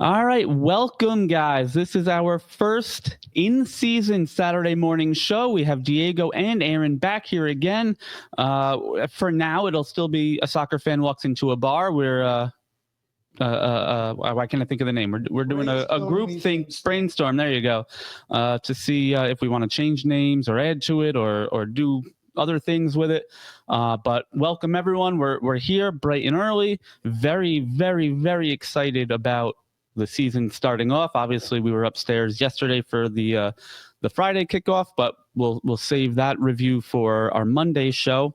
All right, welcome, guys. This is our first in-season Saturday morning show. We have Diego and Aaron back here again. For now, it'll still be a soccer fan walks into a bar. Why can't I think of the name? We're doing a group think brainstorm. There you go. To see if we want to change names or add to it or do other things with it. But welcome everyone. We're here bright and early. Very, very, very excited about the season starting off. Obviously, we were upstairs yesterday for the Friday kickoff, but we'll save that review for our Monday show.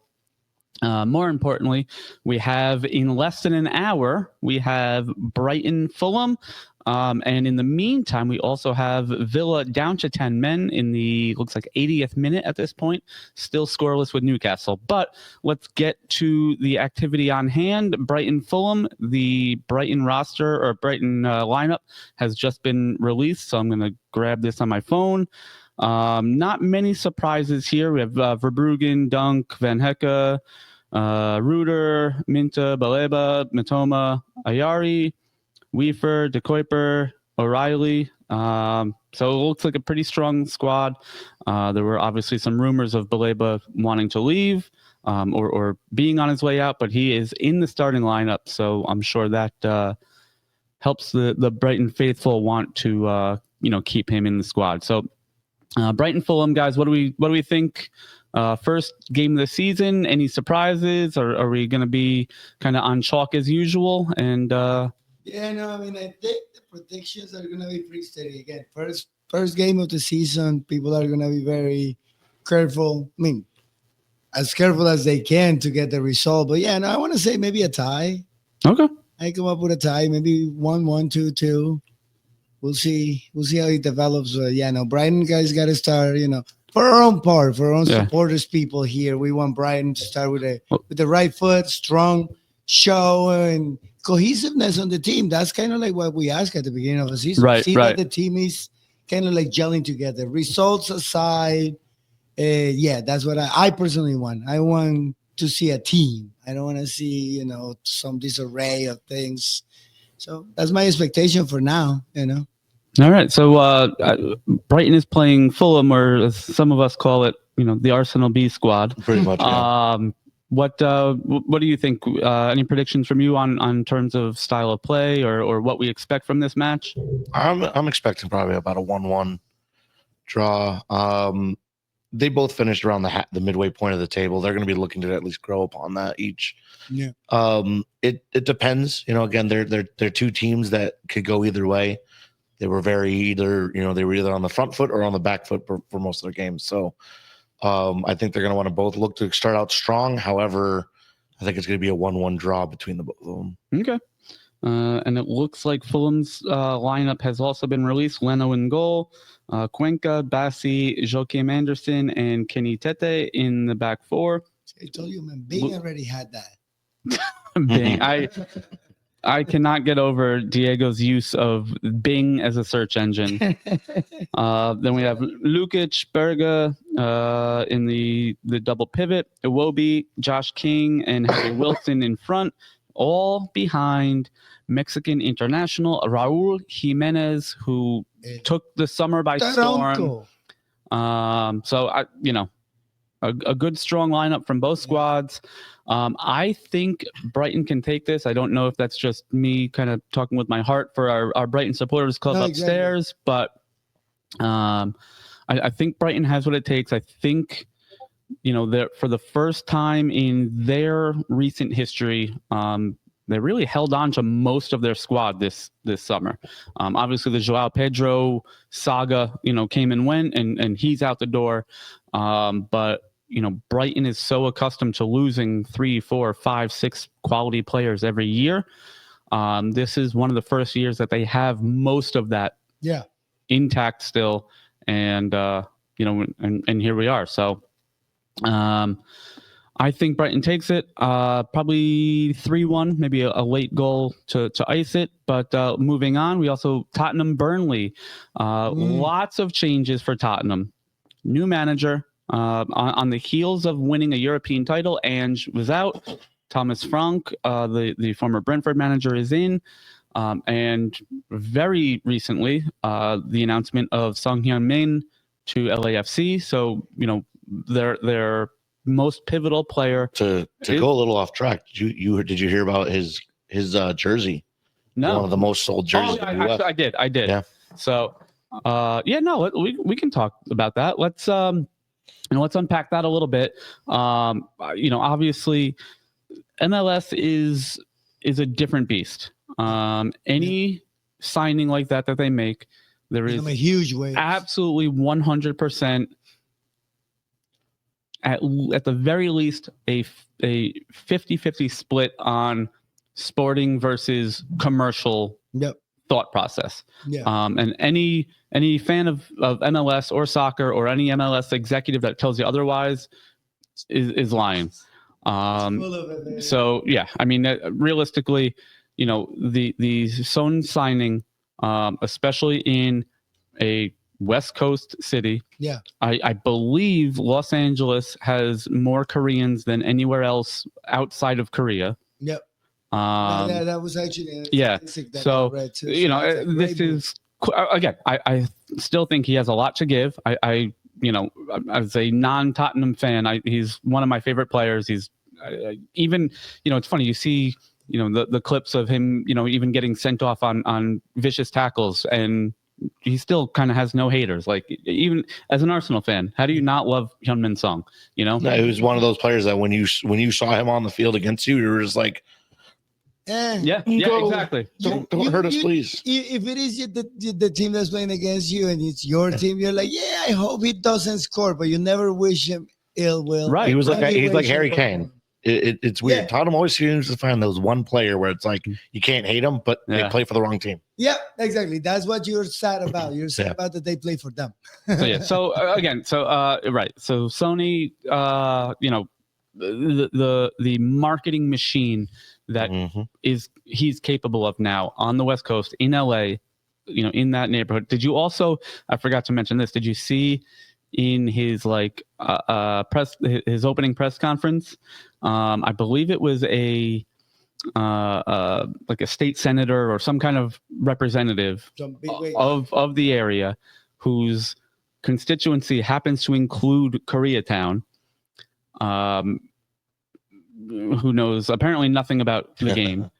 More importantly, we have in less than an hour, we have Brighton Fulham. And in the meantime, we also have Villa down to 10 men in the, looks like 80th minute at this point, still scoreless with Newcastle. But let's get to the activity on hand. Brighton Fulham, the Brighton roster or Brighton lineup has just been released. So I'm going to grab this on my phone. Not many surprises here. We have Verbruggen, Dunk, Van Hecke, Ruder, Minta, Baleba, Mitoma, Ayari, Weaver, De Kuiper, O'Reilly. So it looks like a pretty strong squad. There were obviously some rumors of Baleba wanting to leave or being on his way out, but he is in the starting lineup. So I'm sure that helps the Brighton faithful want to keep him in the squad. So Brighton Fulham, guys, what do we think? First game of the season, any surprises? Or are we going to be kind of on chalk as usual? And I think the predictions are going to be pretty steady. Again, first game of the season, people are going to be very careful. I mean, as careful as they can to get the result. But I want to say maybe a tie. Okay. I come up with a tie, maybe 1-1, 2-2. We'll see how it develops. Brighton guys got to start, for our own part, for our own supporters, people here. We want Brighton to start with the right foot, strong show and cohesiveness on the team. That's kind of like what we ask at the beginning of the season. Right. That the team is kind of like gelling together. Results aside, that's what I personally want. I want to see a team. I don't want to see, some disarray of things. So that's my expectation for now, All right. So Brighton is playing Fulham, or as some of us call it, the Arsenal B squad. Pretty much. Yeah. What do you think? Any predictions from you on terms of style of play or what we expect from this match? I'm expecting probably about a 1-1 draw. They both finished around the midway point of the table. They're going to be looking to at least grow upon that each. Yeah. It depends. Again, they're two teams that could go either way. They were either on the front foot or on the back foot for most of their games. So I think they're going to want to both look to start out strong. However, I think it's going to be a 1-1 draw between the both of them. Okay. And it looks like Fulham's lineup has also been released. Leno in goal, Cuenca, Bassi, Joachim Anderson, and Kenny Tete in the back four. I told you, man, Bing already had that. Bing. I cannot get over Diego's use of Bing as a search engine. Then we have Lukic, Berga in the double pivot, Iwobi, Josh King, and Harry Wilson in front, all behind Mexican international Raul Jimenez, who took the summer by storm. So a good strong lineup from both squads. I think Brighton can take this. I don't know if that's just me kind of talking with my heart for our Brighton supporters club upstairs, but I think Brighton has what it takes. I think for the first time in their recent history, they really held on to most of their squad this summer. Obviously, the Joao Pedro saga, came and went, and he's out the door. But Brighton is so accustomed to losing 3, 4, 5, 6 quality players every year. This is one of the first years that they have most of that intact still, and and here we are. So. I think Brighton takes it, probably 3-1, maybe a late goal to ice it. But moving on, we also Tottenham-Burnley. Lots of changes for Tottenham. New manager on the heels of winning a European title. Ange was out. Thomas Frank, the former Brentford manager, is in. And very recently, the announcement of Sung Hyun Min to LAFC. So, their most pivotal player. To go a little off track, did you hear about his jersey? No. One of the most sold jerseys. Oh, yeah, I did. Yeah. So, we can talk about that. Let's unpack that a little bit. Obviously, MLS is a different beast. Any signing like that they make, there is a huge way. Absolutely 100%. At the very least, a 50-50 split on sporting versus commercial thought process. Yeah. And any fan of MLS or soccer or any MLS executive that tells you otherwise is lying. So yeah, I mean, realistically, the Son signing, especially in a West Coast city. Yeah. I believe Los Angeles has more Koreans than anywhere else outside of Korea. Yep. That was actually so this is again. I still think he has a lot to give. I as a non-Tottenham fan, he's one of my favorite players. He's even it's funny, you see the clips of him even getting sent off on vicious tackles, and he still kind of has no haters. Like, even as an Arsenal fan, how do you not love Hyun-Min Song? No, he was one of those players that when you saw him on the field against you, you were just like, exactly. Don't hurt us, please. If it is the team that's playing against you and it's your team, you're like, I hope he doesn't score, but you never wish him ill will. Right. He's like Harry Kane. It's weird. Yeah. Tottenham always seems to find those one player where it's like you can't hate them, but they play for the wrong team. Yeah, exactly. That's what you're sad about. You're sad about that they play for them. So right. So Sony, the marketing machine that he's capable of now on the West Coast in LA, in that neighborhood. Did you also? I forgot to mention this. Did you see in his his opening press conference? I believe it was a state senator or some kind of representative of the area whose constituency happens to include Koreatown. Who knows apparently nothing about the game.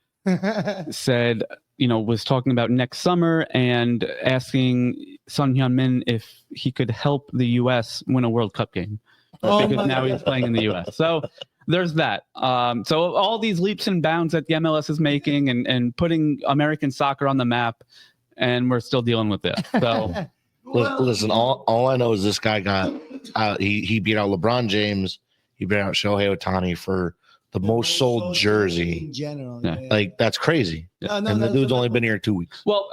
Said, was talking about next summer and asking Son Heung-min if he could help the U.S. win a World Cup game because now he's playing in the U.S. So there's that. So all these leaps and bounds that the MLS is making and putting American soccer on the map, and we're still dealing with this. So listen, all I know is this guy got he beat out LeBron James. He beat out Shohei Ohtani for the most sold jersey in general. Like, that's crazy. And the dude's only been here 2 weeks. Well,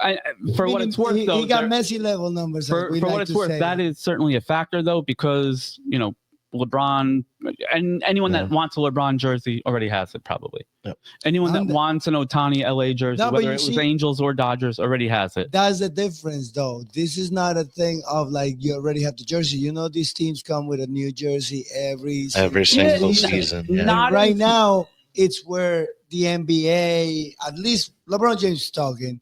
for what it's worth, though, he got Messi level numbers. For what it's worth, that is certainly a factor, though, because LeBron and anyone that wants a LeBron jersey already has it, probably. Yep. Anyone that wants an Ohtani LA jersey, whether it was Angels or Dodgers, already has it. That's the difference, though. This is not a thing of like you already have the jersey. These teams come with a new jersey every single season. Yeah. Right now, it's where the NBA, at least LeBron James is talking.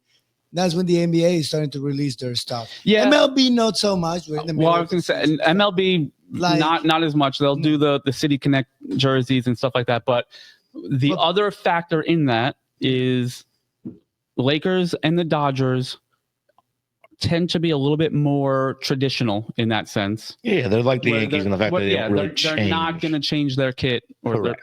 That's when the NBA is starting to release their stuff. Yeah, MLB not so much. We're in the I was going to say, and MLB not as much. They'll do the City Connect jerseys and stuff like that. But the other factor in that is Lakers and the Dodgers tend to be a little bit more traditional in that sense. Yeah, they're like the Yankees in the fact that they're not going to change their kit or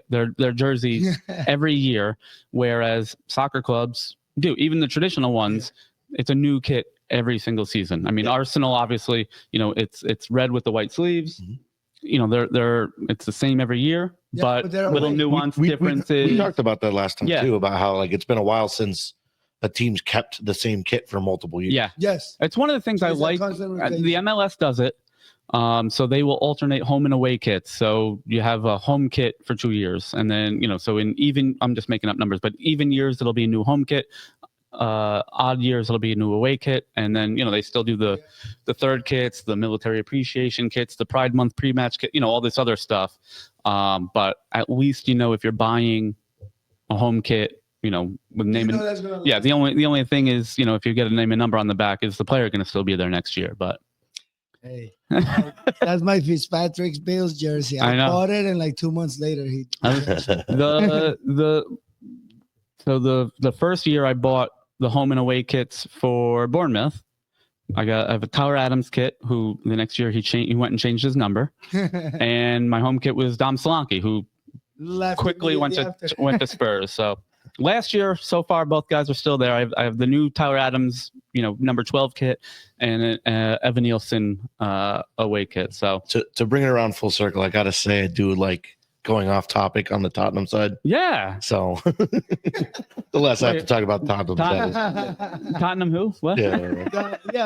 their jerseys every year, whereas soccer clubs do. Even the traditional ones, it's a new kit every single season. I mean, Arsenal, obviously, it's red with the white sleeves. They're it's the same every year, but little nuance differences. We talked about that last time too, about how it's been a while since a team's kept the same kit for multiple years. Yeah. Yes. It's one of the things I like. The MLS does it. So they will alternate home and away kits. So you have a home kit for 2 years. And then, so in even, I'm just making up numbers, but even years, it'll be a new home kit. Odd years, it'll be a new away kit. And then, they still do the third kits, the military appreciation kits, the Pride Month pre-match kit, all this other stuff. But at least, if you're buying a home kit with naming. Yeah, the only thing is, if you get a name and number on the back, is the player going to still be there next year? But hey, that's my Fitzpatrick's Bills jersey. I bought it, and like 2 months later, the first year I bought the home and away kits for Bournemouth. I have a Tyler Adams kit, who the next year he went and changed his number, and my home kit was Dom Solanke, who quickly went to Spurs. So last year, so far, both guys are still there. I have the new Tyler Adams, number 12 kit, and Evan Nielsen away kit. So to bring it around full circle, I gotta say I do like going off topic on the Tottenham side. Yeah. So the less I have to talk about Tottenham. Tottenham who? What? Yeah.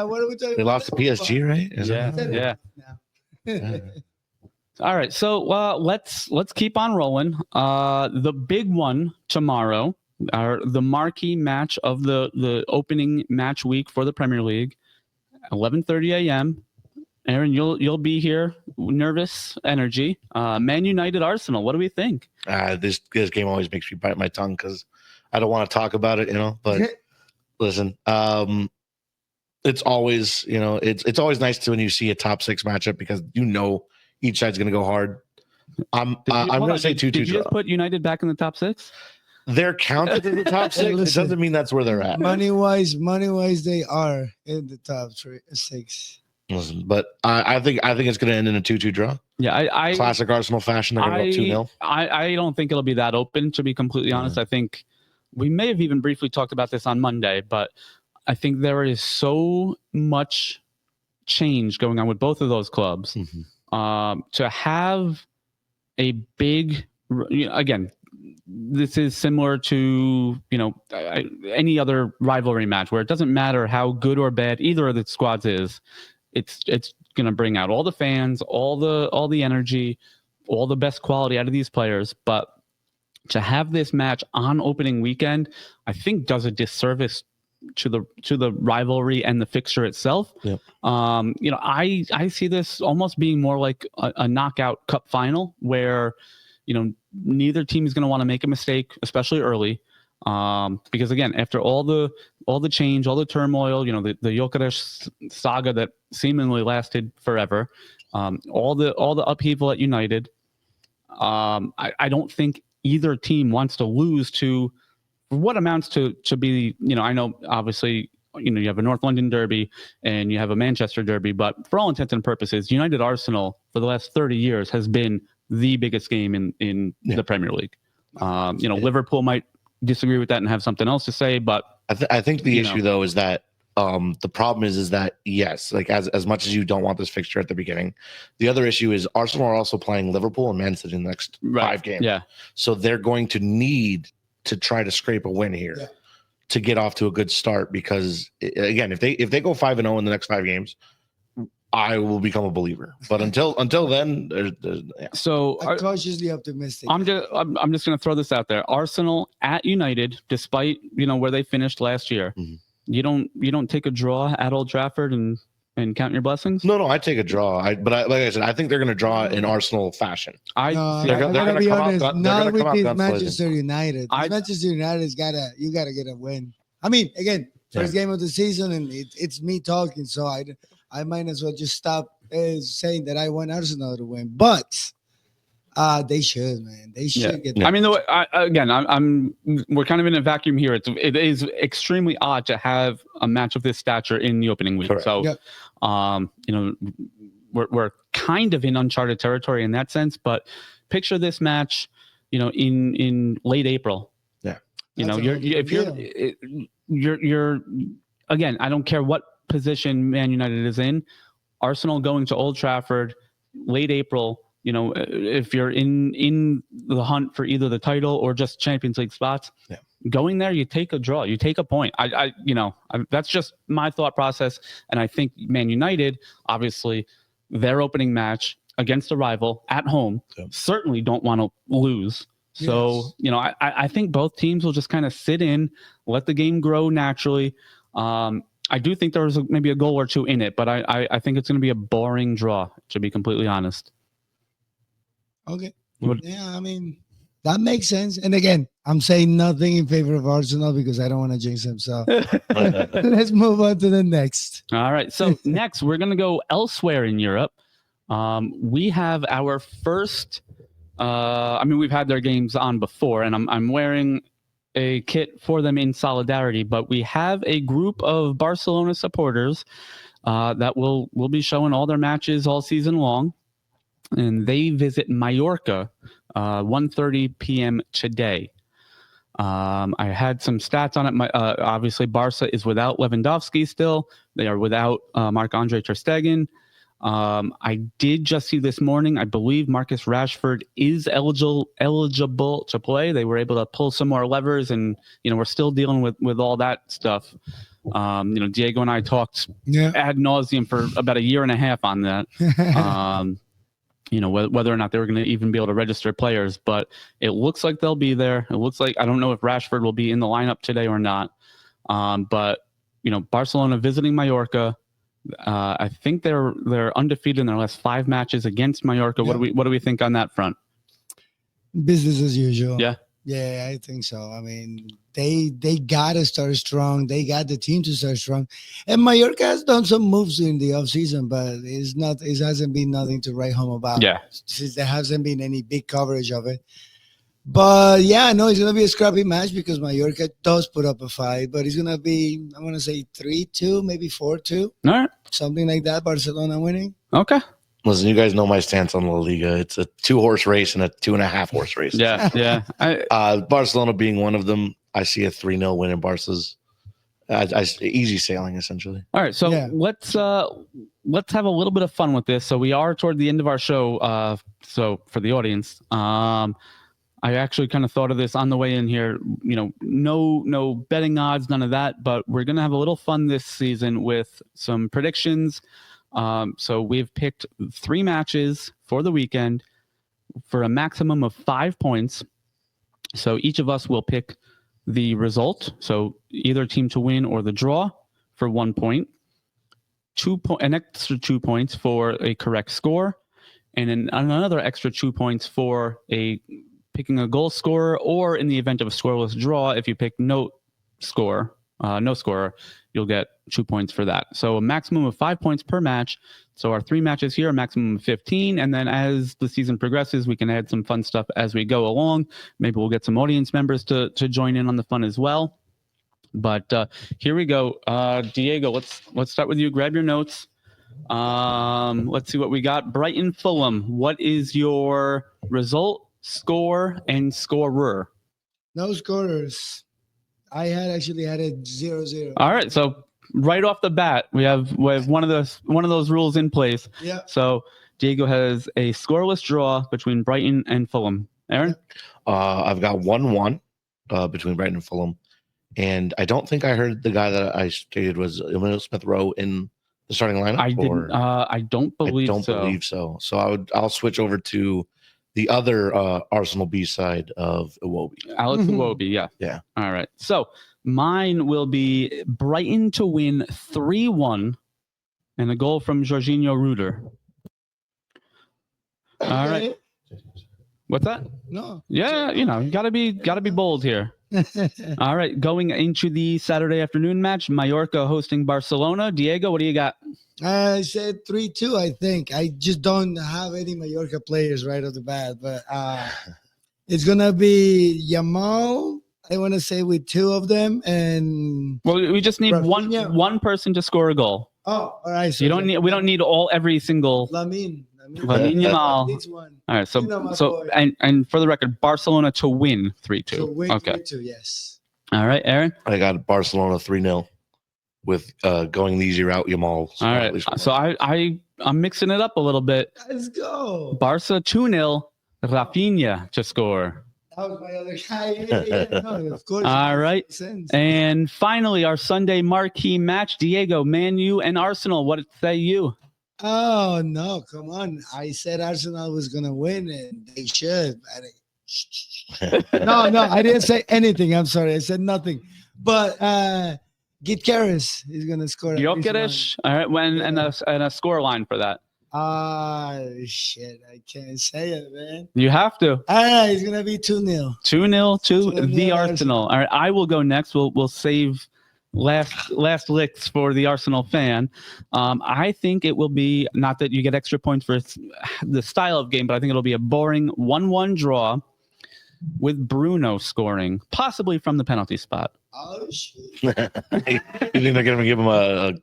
What are we talking? They lost to PSG, right? Yeah. All right, so let's keep on rolling. The big one tomorrow, the marquee match of the opening match week for the Premier League, 11:30 a.m. Aaron, you'll be here. Nervous energy. Man United Arsenal. What do we think? This game always makes me bite my tongue because I don't want to talk about it, But listen, it's always it's always nice when you see a top 6 matchup because each side's going to go hard. I'm going to say 2-2 Did you draw. just put United back in the top 6? They're counted in the top 6. It doesn't mean that's where they're at. Money wise, they are in the top 6. Listen, but I think it's going to end in a 2-2 draw. Yeah, I classic Arsenal fashion. They're going to go 2-0. I don't think it'll be that open, to be completely honest. I think we may have even briefly talked about this on Monday, but I think there is so much change going on with both of those clubs. To have a big, again, this is similar to any other rivalry match where it doesn't matter how good or bad either of the squads is. It's going to bring out all the fans, all the energy, all the best quality out of these players. But to have this match on opening weekend, I think does a disservice to the rivalry and the fixture itself. Yep. I see this almost being more like a knockout cup final where neither team is going to want to make a mistake, especially early, because again, after all the change, all the turmoil, the Gyökeres saga that seemingly lasted forever, all the upheaval at United, I don't think either team wants to lose to what amounts to be, I know obviously, you have a North London derby and you have a Manchester derby, but for all intents and purposes, United Arsenal for the last 30 years has been the biggest game in the Premier League. Liverpool might disagree with that and have something else to say, but I think the issue though is that the problem is that yes, like as much as you don't want this fixture at the beginning, the other issue is Arsenal are also playing Liverpool and Man City in the next 5 games. Yeah, so they're going to need to try to scrape a win here to get off to a good start, because again, if they go 5-0 in the next 5 games, I will become a believer. But until then, so I'm cautiously optimistic. I'm just going to throw this out there. Arsenal at United, despite where they finished last year, you don't take a draw at Old Trafford and count your blessings? No, I take a draw. Like I said, I think they're going to draw in Arsenal fashion. I'm gonna be honest. Not with this Manchester United. Manchester United's you gotta get a win. I mean, again, first game of the season, and it's me talking, so I might as well just stop saying that I want Arsenal to win. But they should, man. They should get. I mean, we're kind of in a vacuum here. It is extremely odd to have a match of this stature in the opening week. Correct. So, we're kind of in uncharted territory in that sense. But picture this match, in late April. Yeah. You're again. I don't care what position Man United is in. Arsenal going to Old Trafford, late April. If you're in the hunt for either the title or just Champions League spots, going there, you take a draw, you take a point. That's just my thought process. And I think Man United, obviously, their opening match against a rival at home, certainly don't want to lose. So, I think both teams will just kind of sit in, let the game grow naturally. I do think there was maybe a goal or two in it, but I think it's going to be a boring draw, to be completely honest. Okay. I mean, That makes sense. And again, I'm saying nothing in favor of Arsenal because I don't want to jinx them. So let's move on to the next. All right. So next, we're going to go elsewhere in Europe. We have our first. We've had their games on before, and I'm wearing a kit for them in solidarity. But we have a group of Barcelona supporters that will be showing all their matches all season long, and they visit Mallorca 1:30 p.m. today. I had some stats on it. Obviously, Barca is without Lewandowski still. They are without Marc-Andre ter Stegen. I did just see this morning, I believe Marcus Rashford is eligible to play. They were able to pull some more levers, and we're still dealing with all that stuff. Diego and I talked ad nauseum for about a year and a half on that. Whether or not they were going to even be able to register players, but it looks like they'll be there. It looks like, I don't know if Rashford will be in the lineup today or not. But Barcelona visiting Mallorca. I think they're undefeated in their last 5 matches against Mallorca. Yeah. What do we think on that front? Business as usual. Yeah, I think so. I mean, they got to start strong. They got the team to start strong. And Mallorca has done some moves in the offseason, but it hasn't been nothing to write home about. Yeah. Since there hasn't been any big coverage of it. But yeah, no, it's going to be a scrappy match because Mallorca does put up a fight, but it's going to be, I want to say 3-2, maybe 4-2. All right. Something like that. Barcelona winning. Okay. Listen, you guys know my stance on La Liga. It's a 2-horse race and a 2.5-horse race. Yeah. Barcelona being one of them, I see a 3-0 win in Barca's. Easy sailing, essentially. All right, so let's have a little bit of fun with this. So we are toward the end of our show. So for the audience, I actually kind of thought of this on the way in here. No betting odds, none of that. But we're gonna have a little fun this season with some predictions. So we've picked 3 matches for the weekend for a maximum of 5 points. So each of us will pick the result. So either team to win or the draw for 1 point. An extra 2 points for a correct score, and another extra 2 points for picking a goal scorer, or in the event of a scoreless draw, if you pick no scorer, you'll get 2 points for that. So a maximum of 5 points per match. So our 3 matches here, a maximum of 15. And then as the season progresses, we can add some fun stuff as we go along. Maybe we'll get some audience members to join in on the fun as well. But here we go. Diego, let's start with you. Grab your notes. Let's see what we got. Brighton Fulham. What is your result, score, and scorer? No scorers. I actually had it 0-0. All right, so right off the bat, we have one of those rules in place. Yeah. So Diego has a scoreless draw between Brighton and Fulham. Aaron? I've got 1-1 between Brighton and Fulham, and I don't think I heard the guy that I stated was Emile Smith-Rowe in the starting lineup. I don't believe so. So I'll switch over to the other Arsenal B side of Iwobi. Alex Iwobi, yeah. All right. So mine will be Brighton to win 3-1 and a goal from Jorginho Ruder. All right. What's that? No. Yeah, you gotta be bold here. All right. Going into the Saturday afternoon match, Mallorca hosting Barcelona. Diego, what do you got? I said 3-2, I think. I just don't have any Mallorca players right off the bat, but it's going to be Yamal, I want to say, with 2 of them. And well, we just need Rafinha. one person to score a goal. Oh, all right. So we don't need every single Lamine Yamal. Needs one. All right. So and for the record, Barcelona to win 3-2. To win okay. 3-2, yes. All right, Aaron. I got Barcelona 3-0 with going the easy route, Yamal. All right. So I'm mixing it up a little bit. Let's go. Barca 2-0, Rafinha to score. That was my other guy. No, of course. All right. Sense. And finally, our Sunday marquee match, Diego, Man U and Arsenal. What say you? Oh, no, come on. I said Arsenal was going to win, and they should. No, I didn't say anything. I'm sorry. I said nothing. But Gyökeres is going to score. Gyökeres. All right. And a score line for that. Shit, I can't say it, man. You have to. All right, it's gonna be 2-0. 2-0 to 2-0 the Arsenal. Arsenal. All right, I will go next. We'll save last licks for the Arsenal fan. I think it will be, not that you get extra points for the style of game, but I think it'll be a boring 1-1 draw with Bruno scoring, possibly from the penalty spot. Oh shit. You think they're going to give him a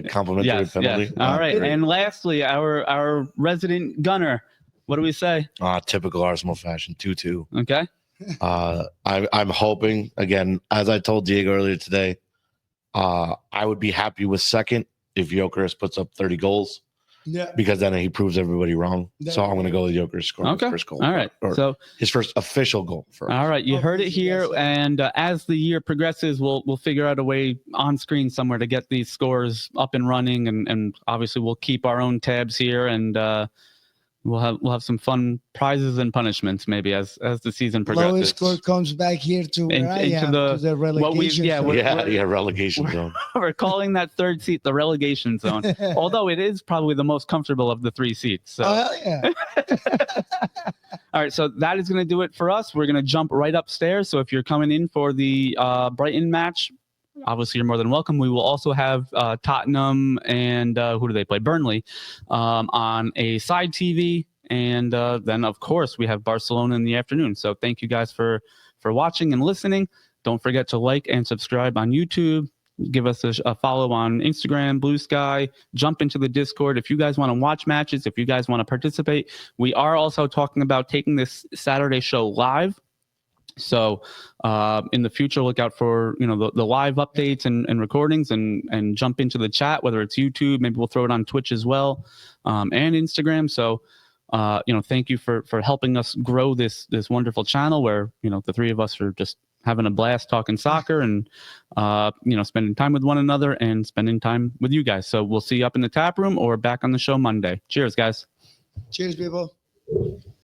complimentary Yes, penalty? yes. All right. And lastly, our resident gunner. What do we say? Typical Arsenal fashion, 2-2. Okay. I'm hoping, again, as I told Diego earlier today, I would be happy with second if Gyökeres puts up 30 goals. Yeah. Because then he proves everybody wrong. So I'm going to go with Gyökeres scoring his first goal. All right. Or his first official goal. All right. You heard it here. And as the year progresses, we'll figure out a way on screen somewhere to get these scores up and running. And obviously we'll keep our own tabs here, and we'll have some fun prizes and punishments maybe as the season progresses. Lowest score comes back here to where I am, to the relegation. Relegation zone. We're calling that third seat the relegation zone, although it is probably the most comfortable of the three seats. So. Oh, hell yeah. All right, so that is going to do it for us. We're going to jump right upstairs. So if you're coming in for the Brighton match, obviously you're more than welcome. We will also have Tottenham and who do they play? Burnley on a side TV. And then, of course, we have Barcelona in the afternoon. So thank you guys for watching and listening. Don't forget to like and subscribe on YouTube. Give us a follow on Instagram, Blue Sky. Jump into the Discord. If you guys want to watch matches, if you guys want to participate, we are also talking about taking this Saturday show live. So in the future, look out for the live updates and recordings, and jump into the chat, whether it's YouTube, maybe we'll throw it on Twitch as well, and Instagram. So thank you for helping us grow this wonderful channel where the three of us are just having a blast talking soccer and spending time with one another and spending time with you guys. So we'll see you up in the tap room or back on the show Monday. Cheers, guys. Cheers, people.